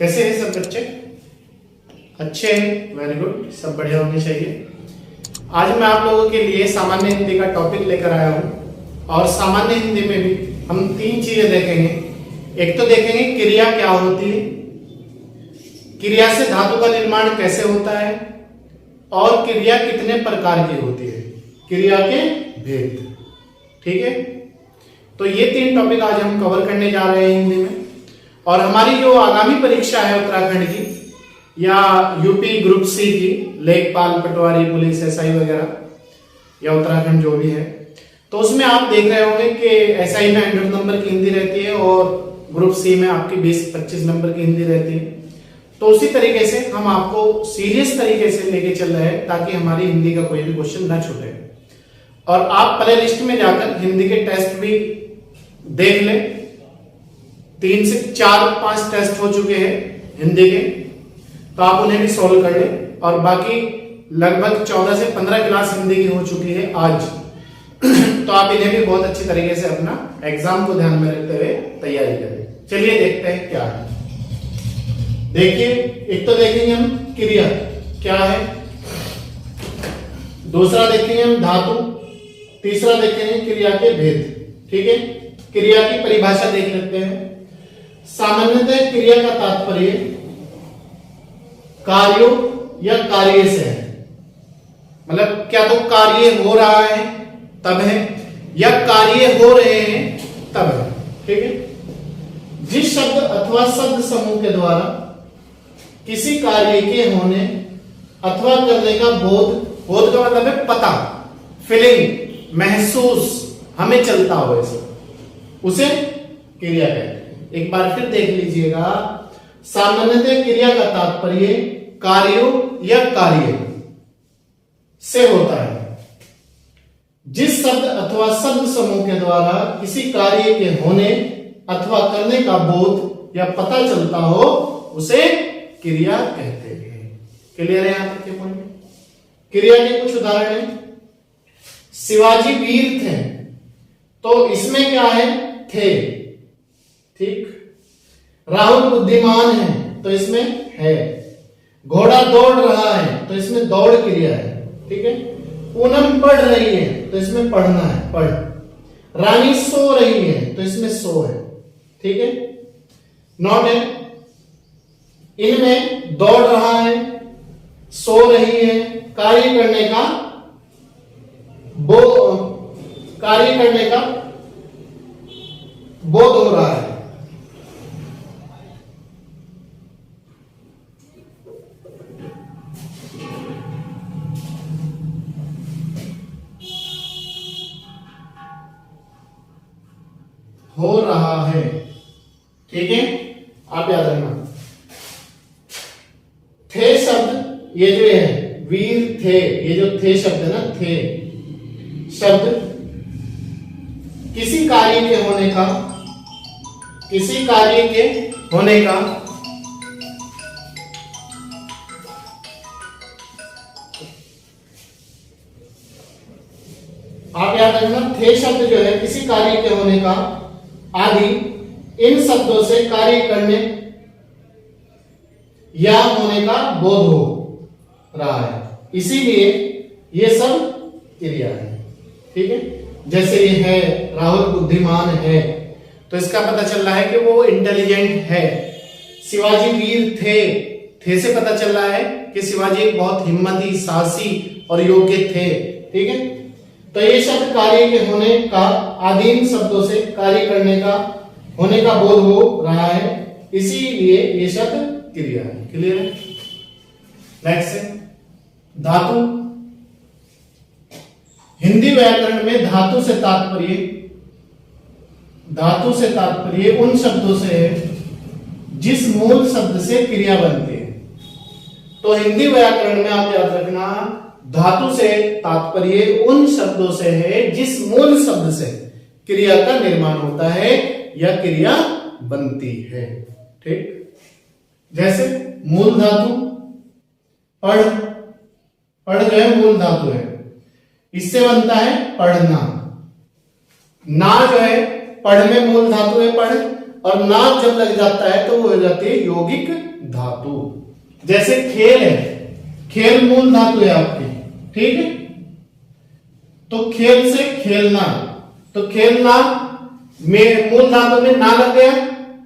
कैसे हैं सब बच्चे? अच्छे हैं, वेरी गुड, सब बढ़िया होने चाहिए। आज मैं आप लोगों के लिए सामान्य हिंदी का टॉपिक लेकर आया हूँ और सामान्य हिंदी में भी हम तीन चीजें देखेंगे। एक तो देखेंगे क्रिया क्या होती है, क्रिया से धातु का निर्माण कैसे होता है और क्रिया कितने प्रकार की होती है, क्रिया के भेद। ठीक है, तो ये तीन टॉपिक आज हम कवर करने जा रहे हैं हिंदी में। और हमारी जो आगामी परीक्षा है उत्तराखंड की या यूपी ग्रुप सी की, लेखपाल, पटवारी, पुलिस, एसआई वगैरह या उत्तराखंड जो भी है, तो उसमें आप देख रहे होंगे कि एसआई में 100 नंबर की हिंदी रहती है और ग्रुप सी में आपकी 20-25 नंबर की हिंदी रहती है। तो उसी तरीके से हम आपको सीरियस तरीके से लेके चल रहे हैं ताकि हमारी हिंदी का कोई भी क्वेश्चन न छूटे। और आप प्ले लिस्ट में जाकर हिंदी के टेस्ट भी देख लें। 3 से 4-5 टेस्ट हो चुके हैं हिंदी के, तो आप उन्हें भी सॉल्व कर लें। और बाकी लगभग 14 से 15 क्लास हिंदी की हो चुकी है आज तो आप इन्हें भी बहुत अच्छी तरीके से अपना एग्जाम को ध्यान में रखते हुए तैयारी करें। चलिए देखते हैं क्या है। देखिए, एक तो देखेंगे हम क्रिया क्या है, दूसरा देखेंगे हम धातु, तीसरा देखेंगे क्रिया के भेद। ठीक है, क्रिया की परिभाषा देख लेते हैं। सामान्यतः क्रिया का तात्पर्य कार्यों या कार्य से है, मतलब क्या तो कार्य हो रहा है तब है या कार्य हो रहे हैं तब है। ठीक है, जिस शब्द अथवा शब्द समूह के द्वारा किसी कार्य के होने अथवा करने का बोध, बोध का मतलब है पता, फीलिंग, महसूस हमें चलता हो, ऐसे उसे क्रिया कहते हैं। एक बार फिर देख लीजिएगा, सामान्यतः क्रिया का तात्पर्य कार्यों या कार्य से होता है। जिस शब्द अथवा शब्द समूह के द्वारा किसी कार्य के होने अथवा करने का बोध या पता चलता हो उसे क्रिया कहते हैं। क्लियर है यहां तक के पॉइंट? क्रिया के कुछ उदाहरण हैं। शिवाजी वीर थे, तो इसमें क्या है? थे। ठीक। राहुल बुद्धिमान है, तो इसमें है। घोड़ा दौड़ रहा है, तो इसमें दौड़ क्रिया है। ठीक है। पूनम पढ़ रही है, तो इसमें पढ़ना है, पढ़। रानी सो रही है, तो इसमें सो है। ठीक है, नॉट है। इनमें दौड़ रहा है, सो रही है, कार्य करने का बोध हो रहा है। हो रहा है। ठीक है, आप याद रखना। थे शब्द, ये जो है वीर थे, ये जो थे शब्द है ना, थे शब्द किसी कार्य के होने का, किसी कार्य के होने का आप याद रखना, थे शब्द जो है किसी कार्य के होने का आदि इन शब्दों से कार्य करने या होने का बोध हो रहा है, इसीलिए ये सब क्रिया है। ठीक है, जैसे ये है राहुल बुद्धिमान है, तो इसका पता चल रहा है कि वो इंटेलिजेंट है। शिवाजी वीर थे से पता चल रहा है कि शिवाजी एक बहुत हिम्मती, साहसी और योग्य थे। ठीक है, तो ये शब्द कार्य के होने का आदिम शब्दों से कार्य करने का होने का बोध हो रहा है, इसीलिए ये शब्द क्रिया है। क्लियर है? नेक्स्ट है धातु। हिंदी व्याकरण में धातु से तात्पर्य उन शब्दों से है जिस मूल शब्द से क्रिया बनती है। तो हिंदी व्याकरण में आप याद रखना, धातु से तात्पर्य उन शब्दों से है जिस मूल शब्द से क्रिया का निर्माण होता है या क्रिया बनती है। ठीक, जैसे मूल धातु पढ़ जो है मूल धातु है, इससे बनता है पढ़ना। ना जो है पढ़ में मूल धातु है पढ़, और ना जब लग जाता है तो वो हो जाती है यौगिक धातु। जैसे खेल है, खेल मूल धातु है आपकी, ठीक है। तो खेल से खेलना, तो खेलना में मूल धातु में ना लग गया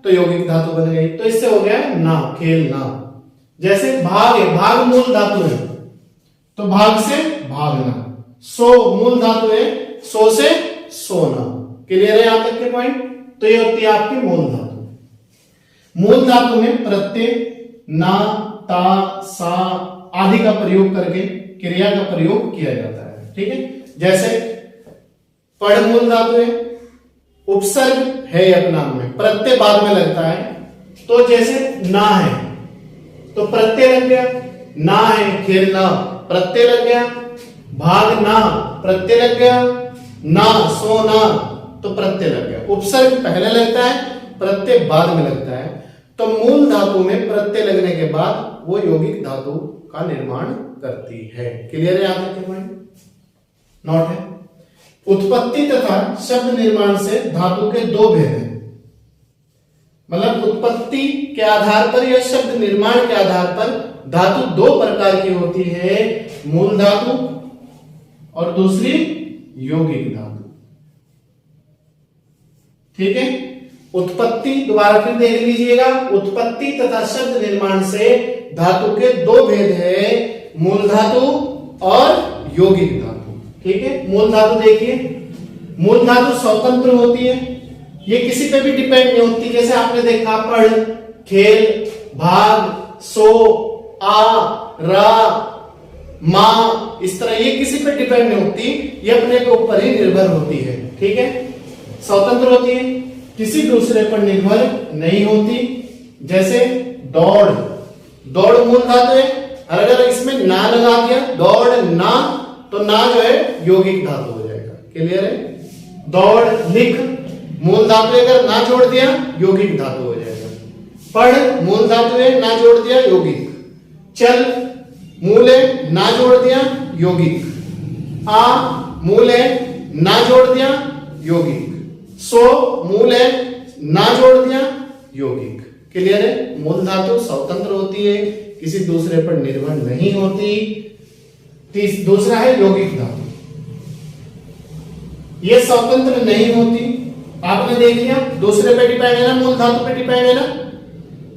तो यौगिक धातु बन गई, तो इससे हो गया ना, खेलना। जैसे भाग है, भाग मूल धातु है तो भाग से भागना। सो मूल धातु है, सो से सोना। क्लियर है यहां तक के पॉइंट? तो ये होती है आपकी मूल धातु। मूल धातु में प्रत्यय, ना, ता, सा आदि का प्रयोग करके क्रिया का प्रयोग किया जाता है, ठीक है। जैसे पढ़ मूल धातु है, उपसर्ग है अपना में, प्रत्यय बाद में लगता है। तो जैसे ना है तो प्रत्यय लग गया, ना है खेलना प्रत्यय लग गया, भागना प्रत्यय लग गया, ना सोना तो प्रत्यय लग गया। उपसर्ग पहले लगता है, प्रत्यय बाद में लगता है। तो मूल धातु में प्रत्यय लगने के बाद वो यौगिक धातु का निर्माण करती है। क्लियर है यहां तक के पॉइंट? नोट है। उत्पत्ति तथा शब्द निर्माण से धातु के दो भेद हैं। मतलब उत्पत्ति के आधार पर या शब्द निर्माण के आधार पर धातु दो प्रकार की होती है, मूल धातु और दूसरी यौगिक धातु, ठीक है। उत्पत्ति दोबारा फिर देख लीजिएगा, उत्पत्ति तथा शब्द निर्माण से धातु के दो भेद है, मूल धातु और यौगिक धातु, ठीक है। मूल धातु देखिए, मूल धातु स्वतंत्र होती है, ये किसी पे भी डिपेंड नहीं होती। जैसे आपने देखा पढ़, खेल, भाग, सो, आ, रा, मा, इस तरह ये किसी पे डिपेंड नहीं होती, ये अपने के ऊपर ही निर्भर होती है, ठीक है। स्वतंत्र होती है, किसी दूसरे पर निर्भर नहीं होती। जैसे दौड़, दौड़ मूल धातु है, अगर इसमें ना लगा दिया दौड़ ना, तो ना जो है यौगिक धातु हो जाएगा। क्लियर है? दौड़, लिख मूल धातु है, अगर ना जोड़ दिया यौगिक धातु हो जाएगा। पढ़ मूल धातु है, ना जोड़ दिया यौगिक। चल मूल है, ना जोड़ दिया यौगिक। आ मूल है, ना जोड़ दिया यौगिक। सो मूल है, ना जोड़ दिया यौगिक। क्लियर है? मूल धातु स्वतंत्र होती है, किसी दूसरे पर निर्भर नहीं होती। दूसरा है यौगिक धातु, ये स्वतंत्र नहीं होती। आपने देख लिया, दूसरे पे डिपेंड है ना, मूल धातु पे डिपेंड है ना,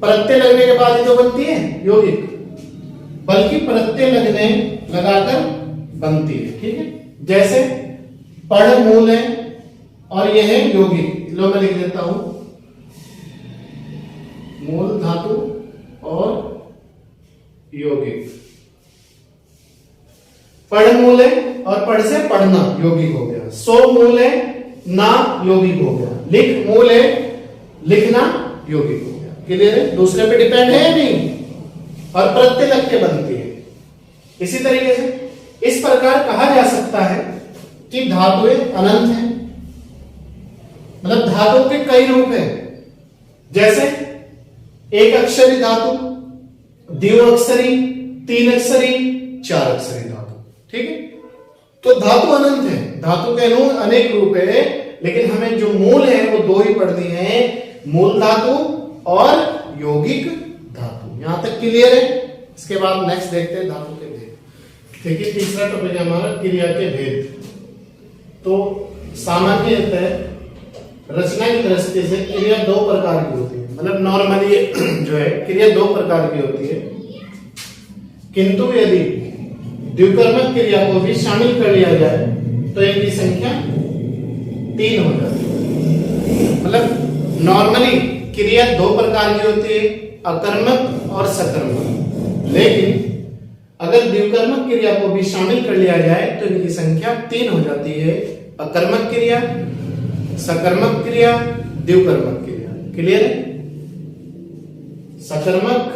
प्रत्यय लगने के बाद ही तो बनती है यौगिक, बल्कि प्रत्यय लगने लगाकर बनती है, ठीक है। जैसे पढ़ मूल है और यह है यौगिक, लो मैं लिख देता हूं, मूल धातु और यौगिक। पढ़ मूल है और पढ़ से पढ़ना यौगिक हो गया। सो मूल है, ना यौगिक हो गया। लिख मूल है, लिखना यौगिक हो गया। क्लियर है? दूसरे पे डिपेंड है नहीं, और प्रत्यय लग के बनती है। इसी तरीके से इस प्रकार कहा जा सकता है कि धातुएं अनंत हैं, मतलब धातुओं के कई रूप हैं। जैसे एक अक्षरी धातु, द्विअक्षरी, तीन अक्षरी, चार अक्षरी धातु, ठीक है। तो धातु अनंत है, धातु के अनेक रूप है, लेकिन हमें जो मूल है वो दो ही पढ़नी है, मूल धातु और यौगिक धातु। यहां तक क्लियर है? इसके बाद नेक्स्ट देखते हैं धातु के भेद। देखिए तीसरा टॉपिक है हमारा क्रिया के भेद। तो सामान्यतः रचना की दृष्टि से क्रिया दो प्रकार की होती है, मतलब नॉर्मली जो है क्रिया दो प्रकार की होती है, किंतु यदि द्विकर्मक क्रिया को भी शामिल कर लिया जाए तो इनकी संख्या 3 हो जाती है। मतलब नॉर्मली क्रिया दो प्रकार की होती है, अकर्मक और सकर्मक, लेकिन अगर द्विकर्मक क्रिया को भी शामिल कर लिया जाए तो इनकी संख्या 3 हो जाती है, अकर्मक क्रिया, सकर्मक क्रिया, द्विकर्मक क्रिया। क्लियर है? सकर्मक,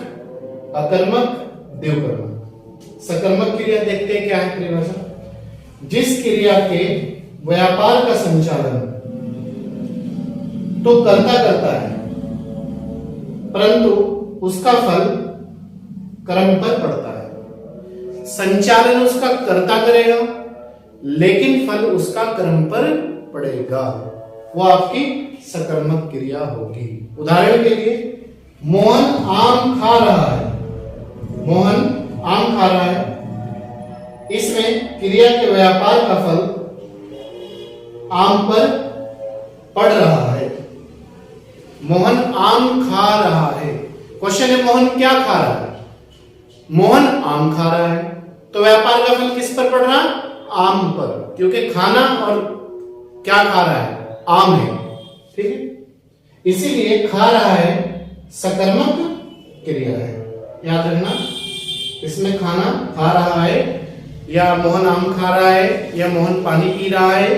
अकर्मक, द्विकर्मक। सकर्मक क्रिया देखते हैं क्या है परिभाषा, जिस क्रिया के व्यापार का संचालन तो कर्ता करता है, परंतु उसका फल कर्म पर पड़ता है। संचालन उसका कर्ता करेगा, लेकिन फल उसका कर्म पर पड़ेगा। वो आपकी सकर्मक क्रिया होगी। उदाहरण के लिए मोहन आम खा रहा है, मोहन आम खा रहा है, इसमें क्रिया के व्यापार का फल आम पर पड़ रहा है। मोहन आम खा रहा है, क्वेश्चन है मोहन क्या खा रहा है? मोहन आम खा रहा है, तो व्यापार का फल किस पर पड़ रहा है? आम पर, क्योंकि खाना और क्या खा रहा है? आम है, ठीक है। इसीलिए खा रहा है सकर्मक क्रिया है, याद रखना। इसमें खाना खा रहा है, या मोहन आम खा रहा है, या मोहन पानी पी रहा है,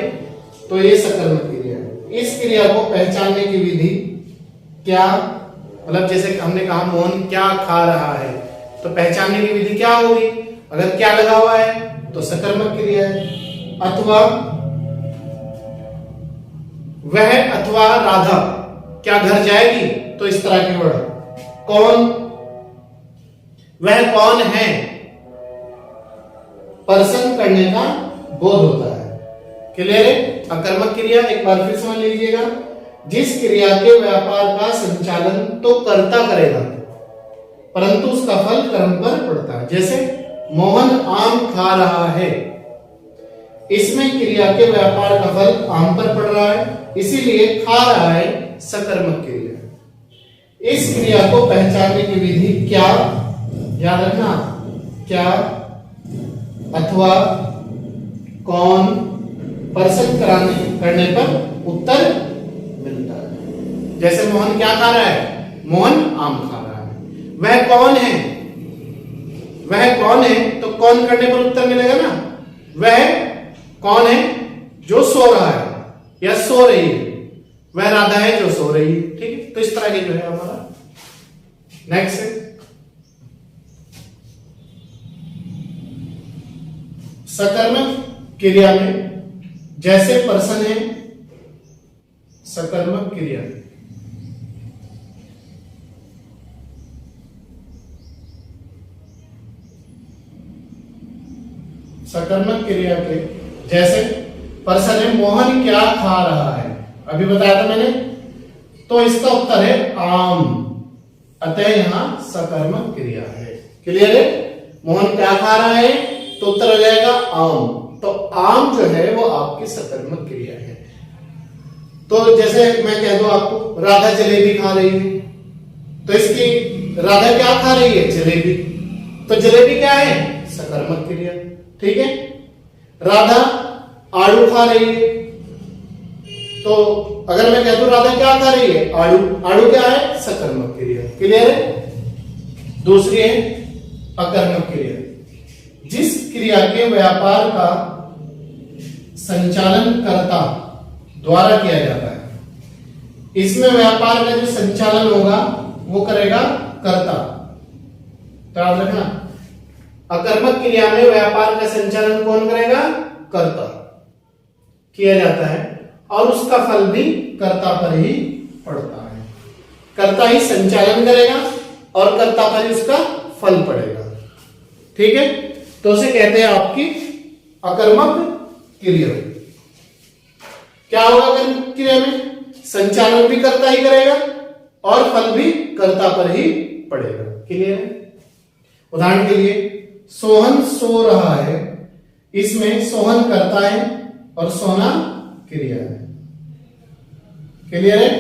तो ये सकर्मक क्रिया है। इस क्रिया को पहचानने की विधि क्या, मतलब जैसे हमने कहा मोहन क्या खा रहा है, तो पहचानने की विधि क्या होगी? अगर क्या लगा हुआ है तो सकर्मक क्रिया है, अथवा वह अथवा राधा क्या घर जाएगी, तो इस तरह के वर्ड। कौन, वह कौन है, पर्सन करने का बोध होता है। क्लियर है? अकर्मक क्रिया एक बार फिर समझ लीजिएगा, जिस क्रिया के व्यापार का संचालन तो कर्ता करेगा परंतु उसका फल कर्म पर पड़ता है। जैसे मोहन आम खा रहा है, इसमें क्रिया के व्यापार का फल आम पर पड़ रहा है, इसीलिए खा रहा है सकर्मक क्रिया। इस क्रिया को पहचानने की विधि क्या, याद रखना, क्या अथवा कौन, पर्सन करने पर उत्तर मिलता है। जैसे मोहन क्या खा रहा है? मोहन आम खा रहा है। वह कौन है, वह कौन है, तो कौन करने पर उत्तर मिलेगा ना। वह कौन है जो सो रहा है या सो रही है, वह राधा है जो सो रही है, ठीक है। तो इस तरह के जो है हमारा नेक्स्ट है सकर्मक क्रिया में, जैसे पर्सन है सकर्मक क्रिया, सकर्मक क्रिया के जैसे पर्सन है, मोहन क्या खा रहा है, अभी बताया था मैंने, तो इसका उत्तर है आम, अतः यहां सकर्मक क्रिया है। क्लियर है? मोहन क्या खा रहा है, तो उत्तर हो जाएगा आम, तो आम जो है वो आपकी सकर्मक क्रिया है। तो जैसे मैं कह दूं आपको राधा जलेबी खा रही है, तो इसकी राधा क्या खा रही है? जलेबी, तो जलेबी क्या है? सकर्मक क्रिया, ठीक है। राधा आलू खा रही है, तो अगर मैं कह दूं राधा क्या खा रही है? आलू, आलू क्या है? सकर्मक क्रिया। क्लियर है? दूसरी है अकर्मक क्रिया, जिस क्रिया के व्यापार का संचालन कर्ता द्वारा किया जाता है। इसमें व्यापार का जो संचालन होगा वो करेगा कर्ता। तो याद रखना, अकर्मक क्रिया में व्यापार का संचालन कौन करेगा? कर्ता किया जाता है, और उसका फल भी कर्ता पर ही पड़ता है। कर्ता ही संचालन करेगा और कर्ता पर ही उसका फल पड़ेगा, ठीक है। तो उसे कहते हैं आपकी अकर्मक क्रिया। क्या होगा अकर्मक क्रिया में? संचालन भी कर्ता ही करेगा और फल भी कर्ता पर ही पड़ेगा। क्लियर है? उदाहरण के लिए सोहन सो रहा है, इसमें सोहन कर्ता है और सोना क्रिया है। क्लियर है?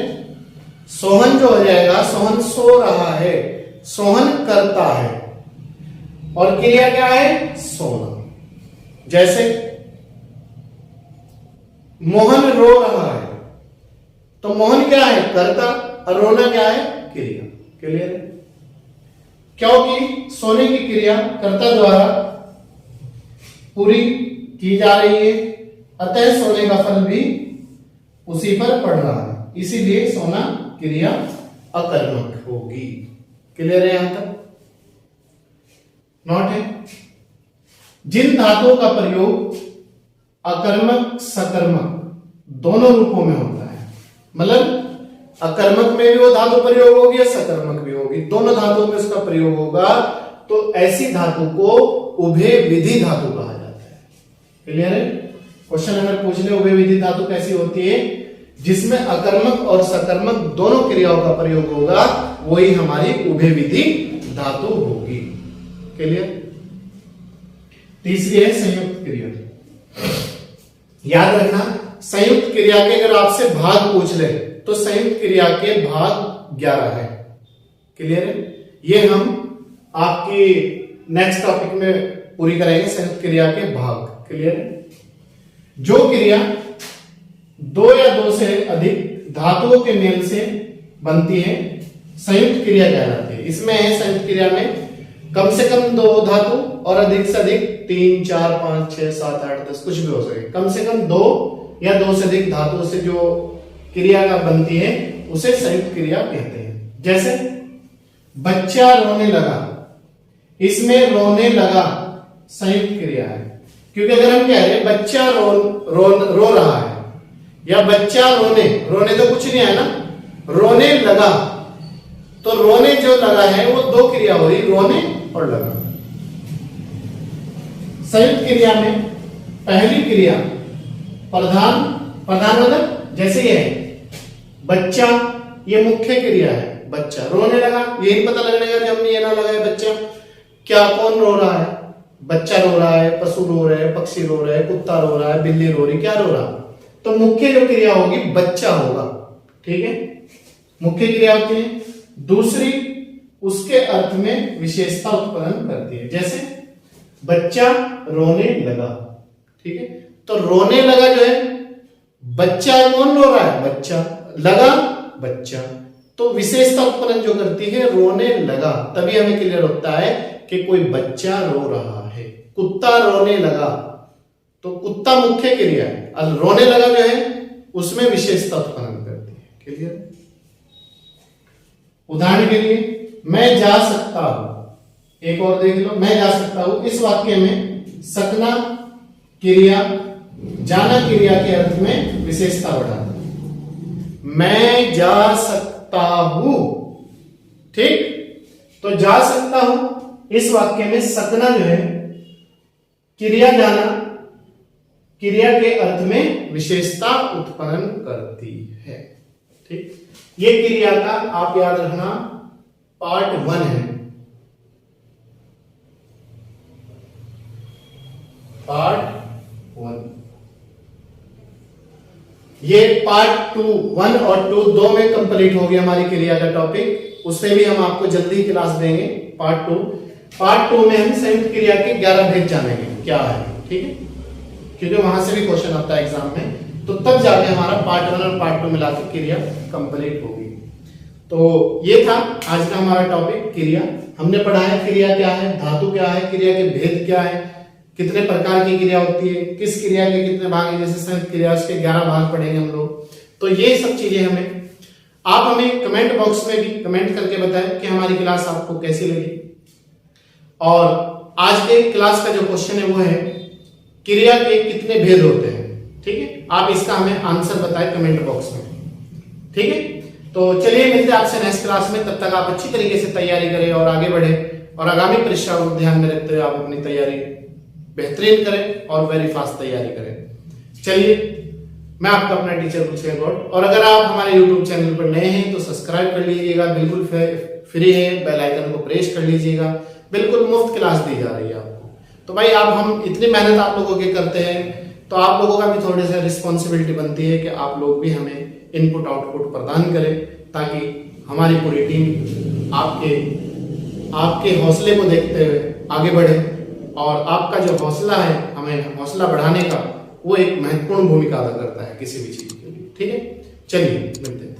सोहन जो हो जाएगा, सोहन सो रहा है, सोहन कर्ता है और क्रिया क्या है? सोना। जैसे मोहन रो रहा है, तो मोहन क्या है? कर्ता, और रोना क्या है? क्रिया। क्लियर है? क्योंकि सोने की क्रिया कर्ता द्वारा पूरी की जा रही है, अतः सोने का फल भी उसी पर पड़ रहा है, इसीलिए सोना क्रिया अकर्मक होगी। क्लियर है यहां तक? नोट है, जिन धातुओं का प्रयोग अकर्मक सकर्मक दोनों रूपों में होता है, मतलब अकर्मक में भी वो धातु प्रयोग होगी और सकर्मक भी होगी, दोनों धातुओं में उसका प्रयोग होगा, तो ऐसी धातु को उभय विधि धातु कहा जाता है। क्लियर है? क्वेश्चन अगर पूछ ले उभय विधि धातु कैसी होती है? जिसमें अकर्मक और सकर्मक दोनों क्रियाओं का प्रयोग होगा, वही हमारी उभयविधि धातु होगी। क्लियर? तीसरी है संयुक्त क्रिया। याद रखना, संयुक्त क्रिया के अगर आपसे भाग पूछ ले तो संयुक्त क्रिया के भाग 11 है। क्लियर है? ये हम आपकी नेक्स्ट टॉपिक में पूरी करेंगे, संयुक्त क्रिया के भाग। क्लियर है? जो क्रिया दो या दो से अधिक धातुओं के मेल से बनती है संयुक्त क्रिया कहलाती है। इसमें है संयुक्त क्रिया में कम से कम 2 धातु और अधिक से अधिक 3, 4, 5, 6, 7, 8, 10 कुछ भी हो सके। कम से कम 2 या 2 से अधिक धातुओं से जो क्रिया का बनती है उसे संयुक्त क्रिया कहते हैं। जैसे बच्चा रोने लगा, इसमें रोने लगा संयुक्त क्रिया है, क्योंकि अगर हम कह रहे बच्चा रो रहा है या बच्चा रोने तो कुछ नहीं है ना, रोने लगा, तो रोने जो लगा है वो 2 क्रिया हो रही, रोने और लगा। संयुक्त क्रिया में पहली क्रिया प्रधान मतलब जैसे ये है बच्चा, ये मुख्य क्रिया है। बच्चा रोने लगा, ये नहीं पता लगने का जब ये ना लगाए बच्चा क्या, कौन रो रहा है? बच्चा रो रहा है, पशु रो रहे हैं, पक्षी रो रहे हैं, कुत्ता रो रहा है, बिल्ली रो रही, क्या रो रहा? तो मुख्य जो क्रिया होगी बच्चा होगा। ठीक है, मुख्य क्रिया होती है। दूसरी उसके अर्थ में विशेषता उत्पन्न करती है, जैसे बच्चा रोने लगा। ठीक है, तो रोने लगा जो है बच्चा, कौन रो रहा है? बच्चा, लगा बच्चा, तो विशेषता उत्पन्न जो करती है रोने लगा, तभी हमें क्लियर होता है कि कोई बच्चा रो रहा है। कुत्ता रोने लगा, तो कुत्ता मुख्य क्रिया है, और रोने लगा जो है उसमें विशेषता उत्पन्न करती है। क्लियर? उदाहरण के लिए मैं जा सकता हूं, एक और देख लो, मैं जा सकता हूं। इस वाक्य में सकना क्रिया जाना क्रिया के अर्थ में विशेषता बढ़ाता है। मैं जा सकता हूं, ठीक, तो जा सकता हूं इस वाक्य में सकना जो है क्रिया जाना क्रिया के अर्थ में विशेषता उत्पन्न करती है। ठीक, ये क्रिया का आप याद रखना पार्ट 1 है। पार्ट 1, ये पार्ट 2, 1 और 2 दो में कंप्लीट हो गया हमारी क्रिया का टॉपिक। उससे भी हम आपको जल्दी क्लास देंगे। पार्ट 2 में हम संयुक्त क्रिया के 11 भेद जानेंगे क्या है। ठीक है, क्योंकि वहां से भी क्वेश्चन आता है एग्जाम में, तो तब जाके हमारा पार्ट 1 और पार्ट 2 मिलाकर क्रिया कंप्लीट होगी। तो ये था आज का हमारा टॉपिक क्रिया। हमने पढ़ा है क्रिया क्या है, धातु क्या है, क्रिया के भेद क्या है, कितने प्रकार की क्रिया होती है, किस क्रिया के कितने भाग हैं, जैसे संयुक्त क्रिया उसके 11 भाग पढ़ेंगे हम लोग। तो ये सब चीजें आप हमें कमेंट बॉक्स में भी कमेंट करके बताएं कि हमारी क्लास आपको कैसी लगी। और आज के क्लास का जो क्वेश्चन है वो है क्रिया के कितने भेद होते हैं। ठीक है, आप इसका हमें आंसर बताएं कमेंट बॉक्स में। ठीक है, तो चलिए मिलते हैं आपसे नेक्स्ट क्लास में। तब तक आप अच्छी तरीके से तैयारी करें और आगे बढ़े, और आगामी परीक्षा को ध्यान में रखते हुए आप अपनी तैयारी बेहतरीन करें और वेरी फास्ट तैयारी करें। चलिए, मैं आपका अपना टीचर कुलचंद गौड़, और अगर आप हमारे YouTube चैनल पर नए हैं तो सब्सक्राइब कर लीजिएगा, बिल्कुल फ्री है, बेल आइकन को प्रेस कर लीजिएगा, बिल्कुल मुफ्त क्लास दी जा रही है आपको। तो भाई आप हम इतनी मेहनत आप लोगों की करते हैं, तो आप लोगों का भी थोड़ी सी रिस्पॉन्सिबिलिटी बनती है कि आप लोग भी हमें इनपुट आउटपुट प्रदान करें, ताकि हमारी पूरी टीम आपके हौसले को देखते हुए आगे बढ़े। और आपका जो हौसला है, हमें हौसला बढ़ाने का, वो एक महत्वपूर्ण भूमिका अदा करता है किसी भी चीज के लिए। ठीक है, चलिए मिलते हैं।